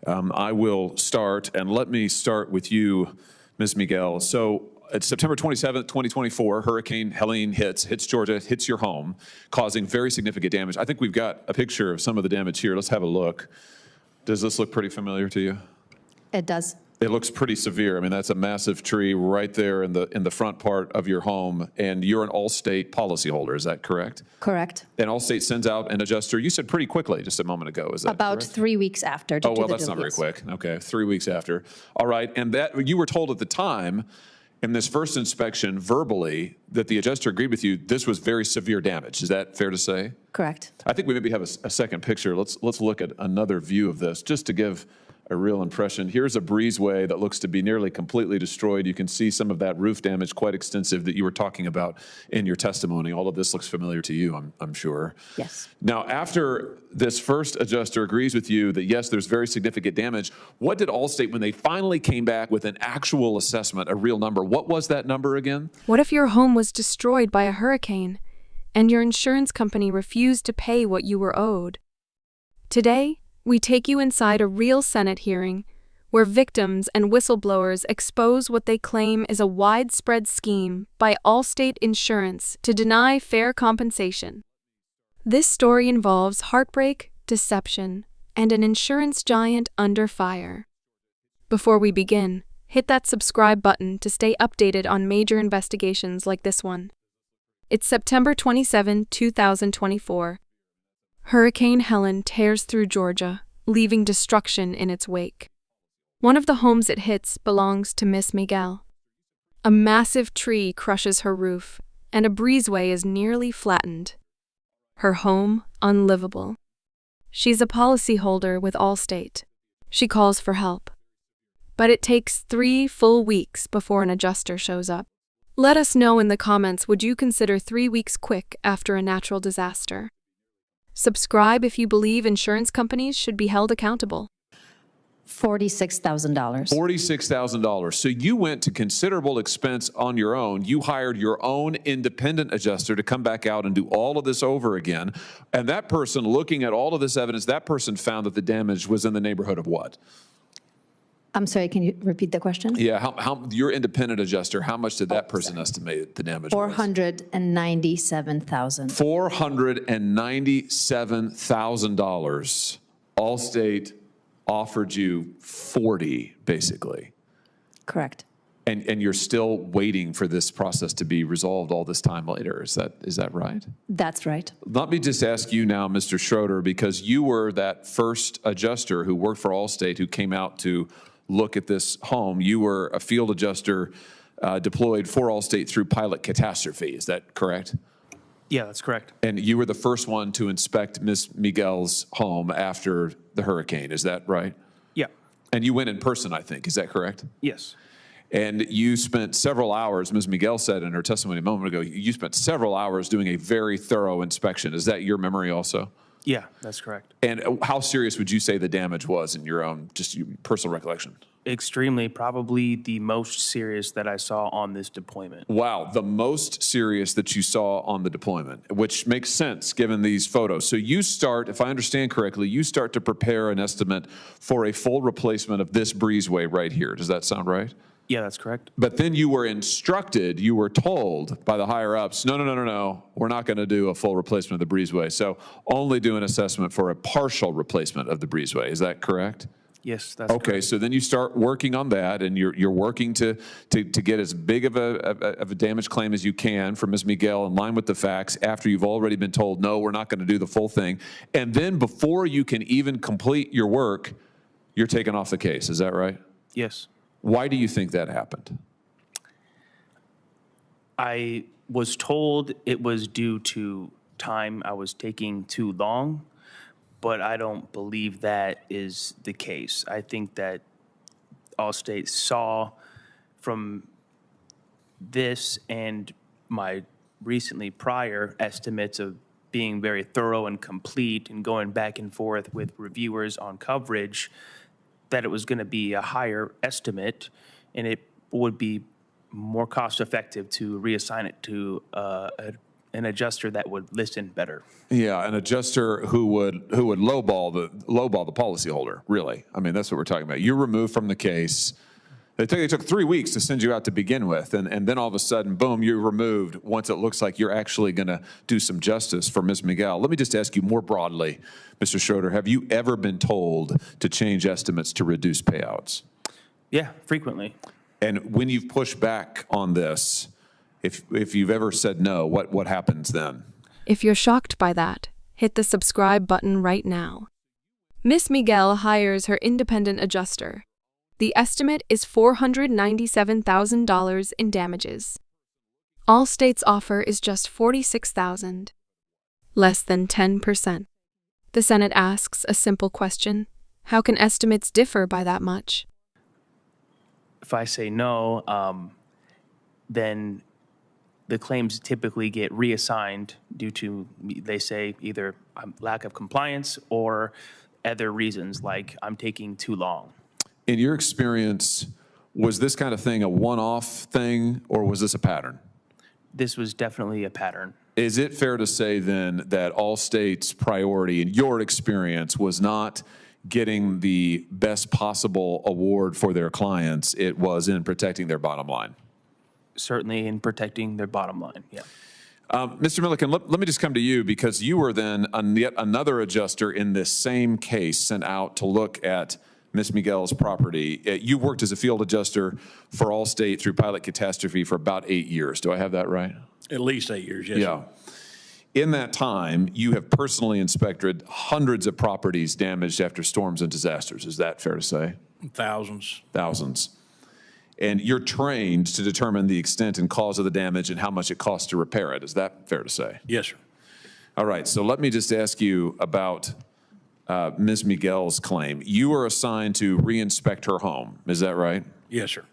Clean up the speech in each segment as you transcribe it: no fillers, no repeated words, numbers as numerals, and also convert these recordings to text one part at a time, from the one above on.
I will start, and let me start with you, Ms. Miguel. So it's September 27th, 2024, Hurricane Helen hits Georgia, hits your home, causing very significant damage. I think we've got a picture of some of the damage here. Let's have a look. Does this look pretty familiar to you? It does. It looks pretty severe. I mean, that's a massive tree right there in the front part of your home, and you're an Allstate policyholder. Is that correct? Correct. And Allstate sends out an adjuster. You said pretty quickly just a moment ago. Is that about correct? 3 weeks after. Oh well, that's not very quick. Okay, 3 weeks after. All right, and that you were told at the time in this first inspection verbally that the adjuster agreed with you. This was very severe damage. Is that fair to say? Correct. I think we maybe have a second picture. Let's look at another view of this just to give a real impression. Here's a breezeway that looks to be nearly completely destroyed. You can see some of that roof damage, quite extensive, that you were talking about in your testimony. All of this looks familiar to you, I'm sure. Yes. Now, after this first adjuster agrees with you that, yes, there's very significant damage, what did Allstate, when they finally came back with an actual assessment, a real number, what was that number again? What if your home was destroyed by a hurricane and your insurance company refused to pay what you were owed? Today, we take you inside a real Senate hearing where victims and whistleblowers expose what they claim is a widespread scheme by Allstate Insurance to deny fair compensation. This story involves heartbreak, deception, and an insurance giant under fire. Before we begin, hit that subscribe button to stay updated on major investigations like this one. It's September 27, 2024. Hurricane Helen tears through Georgia, leaving destruction in its wake. One of the homes it hits belongs to Miss Miguel. A massive tree crushes her roof, and a breezeway is nearly flattened. Her home unlivable. She's a policyholder with Allstate. She calls for help. But it takes 3 full weeks before an adjuster shows up. Let us know in the comments, would you consider 3 weeks quick after a natural disaster? Subscribe if you believe insurance companies should be held accountable. $46,000. $46,000. So you went to considerable expense on your own. You hired your own independent adjuster to come back out and do all of this over again. And that person, looking at all of this evidence, that person found that the damage was in the neighborhood of what? I'm sorry, can you repeat the question? Yeah, how your independent adjuster, how much did that person estimate the damage was? $497,000. $497,000. Allstate offered you 40, basically. Correct. And you're still waiting for this process to be resolved all this time later. Is that right? That's right. Let me just ask you now, Mr. Schroeder, because you were that first adjuster who worked for Allstate who came out to look at this home. You were a field adjuster deployed for Allstate through pilot catastrophe. Is that correct? Yeah, that's correct. And you were the first one to inspect Ms. Miguel's home after the hurricane. Is that right? Yeah. And you went in person, I think. Is that correct? Yes. And you spent several hours, Ms. Miguel said in her testimony a moment ago, you spent several hours doing a very thorough inspection. Is that your memory also? Yeah, that's correct. And how serious would you say the damage was in your own, just your personal recollection? Extremely, probably the most serious that I saw on this deployment. Wow, the most serious that you saw on the deployment, which makes sense given these photos. So you start, if I understand correctly, you start to prepare an estimate for a full replacement of this breezeway right here. Does that sound right? Yeah, that's correct. But then you were instructed, you were told by the higher ups, no, we're not going to do a full replacement of the breezeway. So only do an assessment for a partial replacement of the breezeway. Is that correct? Yes, that's okay. correct. So then you start working on that, and you're working to get as big of a damage claim as you can for Ms. Miguel in line with the facts after you've already been told, no, we're not going to do the full thing. And then before you can even complete your work, you're taken off the case. Is that right? Yes. Why do you think that happened? I was told it was due to time I was taking too long, but I don't believe that is the case. I think that Allstate saw from this and my recently prior estimates of being very thorough and complete and going back and forth with reviewers on coverage, that it was going to be a higher estimate, and it would be more cost effective to reassign it to an adjuster that would listen better. Yeah, an adjuster who would lowball the policyholder, really. I mean, that's what we're talking about. You're removed from the case. They took 3 weeks to send you out to begin with, and then all of a sudden, boom, you're removed once it looks like you're actually going to do some justice for Ms. Miguel. Let me just ask you more broadly, Mr. Schroeder, have you ever been told to change estimates to reduce payouts? Yeah, frequently. And when you've pushed back on this, if you've ever said no, what happens then? If you're shocked by that, hit the subscribe button right now. Miss Miguel hires her independent adjuster. The estimate is $497,000 in damages. Allstate's offer is just $46,000, less than 10%. The Senate asks a simple question: how can estimates differ by that much? If I say no, then the claims typically get reassigned due to, they say, either lack of compliance or other reasons like I'm taking too long. In your experience, was this kind of thing a one-off thing, or was this a pattern? This was definitely a pattern. Is it fair to say then that Allstate's priority in your experience was not getting the best possible award for their clients, it was in protecting their bottom line? Certainly in protecting their bottom line, yeah. Mr. Milikin, let me just come to you, because you were then yet another adjuster in this same case sent out to look at Ms. Miguel's property. You worked as a field adjuster for Allstate through pilot catastrophe for about 8 years. Do I have that right? At least 8 years, yes. Yeah. In that time, you have personally inspected hundreds of properties damaged after storms and disasters. Is that fair to say? Thousands. Thousands. And you're trained to determine the extent and cause of the damage and how much it costs to repair it. Is that fair to say? Yes, sir. All right. So let me just ask you about Ms. Miguel's claim. You were assigned to re-inspect her home. Is that right? Yes, sir.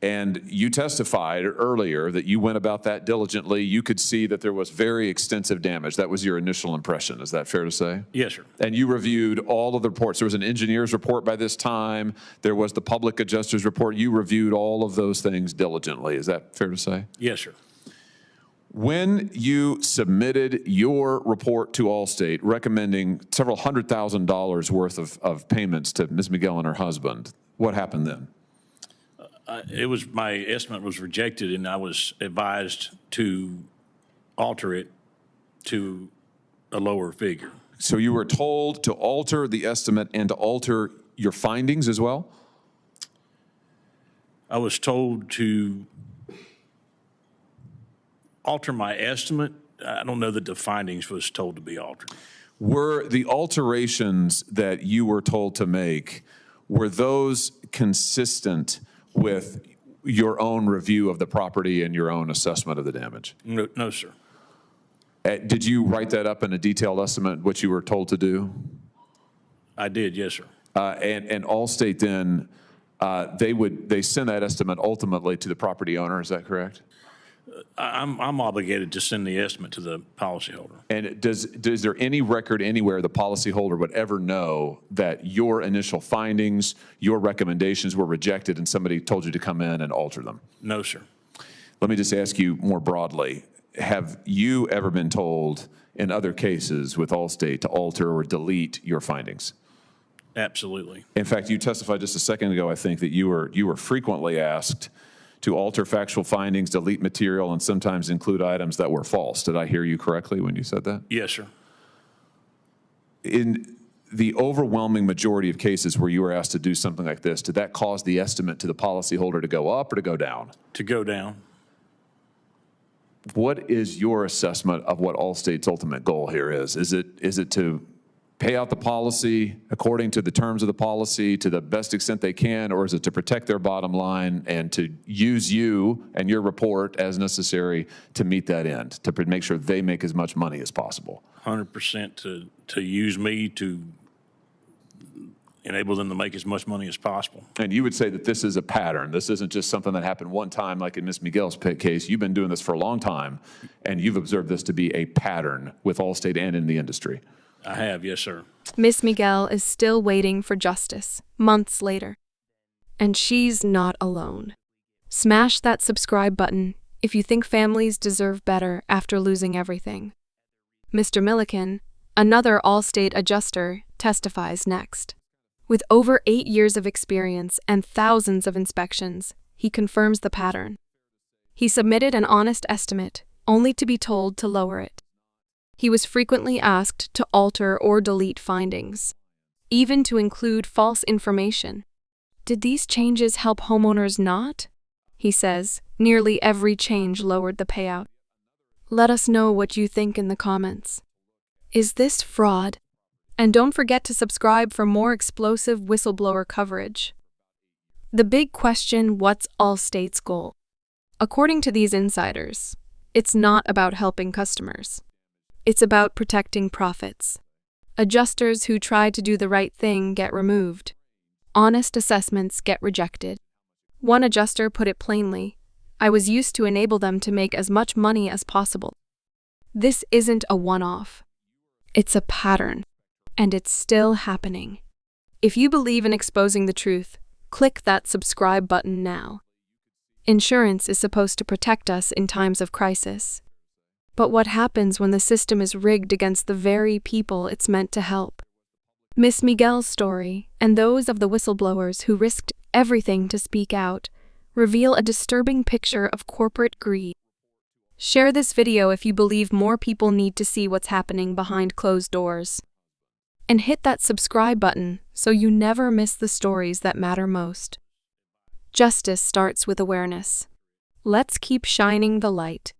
And you testified earlier that you went about that diligently. You could see that there was very extensive damage. That was your initial impression. Is that fair to say? Yes, sir. And you reviewed all of the reports. There was an engineer's report by this time. There was the public adjuster's report. You reviewed all of those things diligently. Is that fair to say? Yes, sir. When you submitted your report to Allstate recommending several $100,000 worth of payments to Ms. Miguel and her husband, what happened then? My estimate was rejected, and I was advised to alter it to a lower figure. So you were told to alter the estimate and to alter your findings as well? I was told to alter my estimate. I don't know that the findings was told to be altered. Were the alterations that you were told to make, were those consistent with your own review of the property and your own assessment of the damage? No, sir. Did you write that up in a detailed estimate, what you were told to do? I did, yes, sir. And Allstate then, they send that estimate ultimately to the property owner, is that correct? I'm obligated to send the estimate to the policyholder. And is there any record anywhere the policyholder would ever know that your initial findings, your recommendations were rejected and somebody told you to come in and alter them? No, sir. Let me just ask you more broadly. Have you ever been told in other cases with Allstate to alter or delete your findings? Absolutely. In fact, you testified just a second ago, I think, that you were frequently asked to alter factual findings, delete material, and sometimes include items that were false. Did I hear you correctly when you said that? Yes, sir. In the overwhelming majority of cases where you were asked to do something like this, did that cause the estimate to the policyholder to go up or to go down? To go down. What is your assessment of what Allstate's ultimate goal here is? Is it to pay out the policy according to the terms of the policy to the best extent they can, or is it to protect their bottom line and to use you and your report as necessary to meet that end, to make sure they make as much money as possible? 100% to use me to enable them to make as much money as possible. And you would say that this is a pattern. This isn't just something that happened one time like in Ms. Miguel's case. You've been doing this for a long time, and you've observed this to be a pattern with Allstate and in the industry. I have, yes, sir. Miss Miguel is still waiting for justice, months later. And she's not alone. Smash that subscribe button if you think families deserve better after losing everything. Mr. Milikin, another Allstate adjuster, testifies next. With over 8 years of experience and thousands of inspections, he confirms the pattern. He submitted an honest estimate, only to be told to lower it. He was frequently asked to alter or delete findings, even to include false information. Did these changes help homeowners not? He says, nearly every change lowered the payout. Let us know what you think in the comments. Is this fraud? And don't forget to subscribe for more explosive whistleblower coverage. The big question, what's Allstate's goal? According to these insiders, it's not about helping customers. It's about protecting profits. Adjusters who try to do the right thing get removed. Honest assessments get rejected. One adjuster put it plainly, I was used to enable them to make as much money as possible. This isn't a one-off. It's a pattern, and it's still happening. If you believe in exposing the truth, click that subscribe button now. Insurance is supposed to protect us in times of crisis. But what happens when the system is rigged against the very people it's meant to help? Miss Miguel's story, and those of the whistleblowers who risked everything to speak out, reveal a disturbing picture of corporate greed. Share this video if you believe more people need to see what's happening behind closed doors. And hit that subscribe button so you never miss the stories that matter most. Justice starts with awareness. Let's keep shining the light.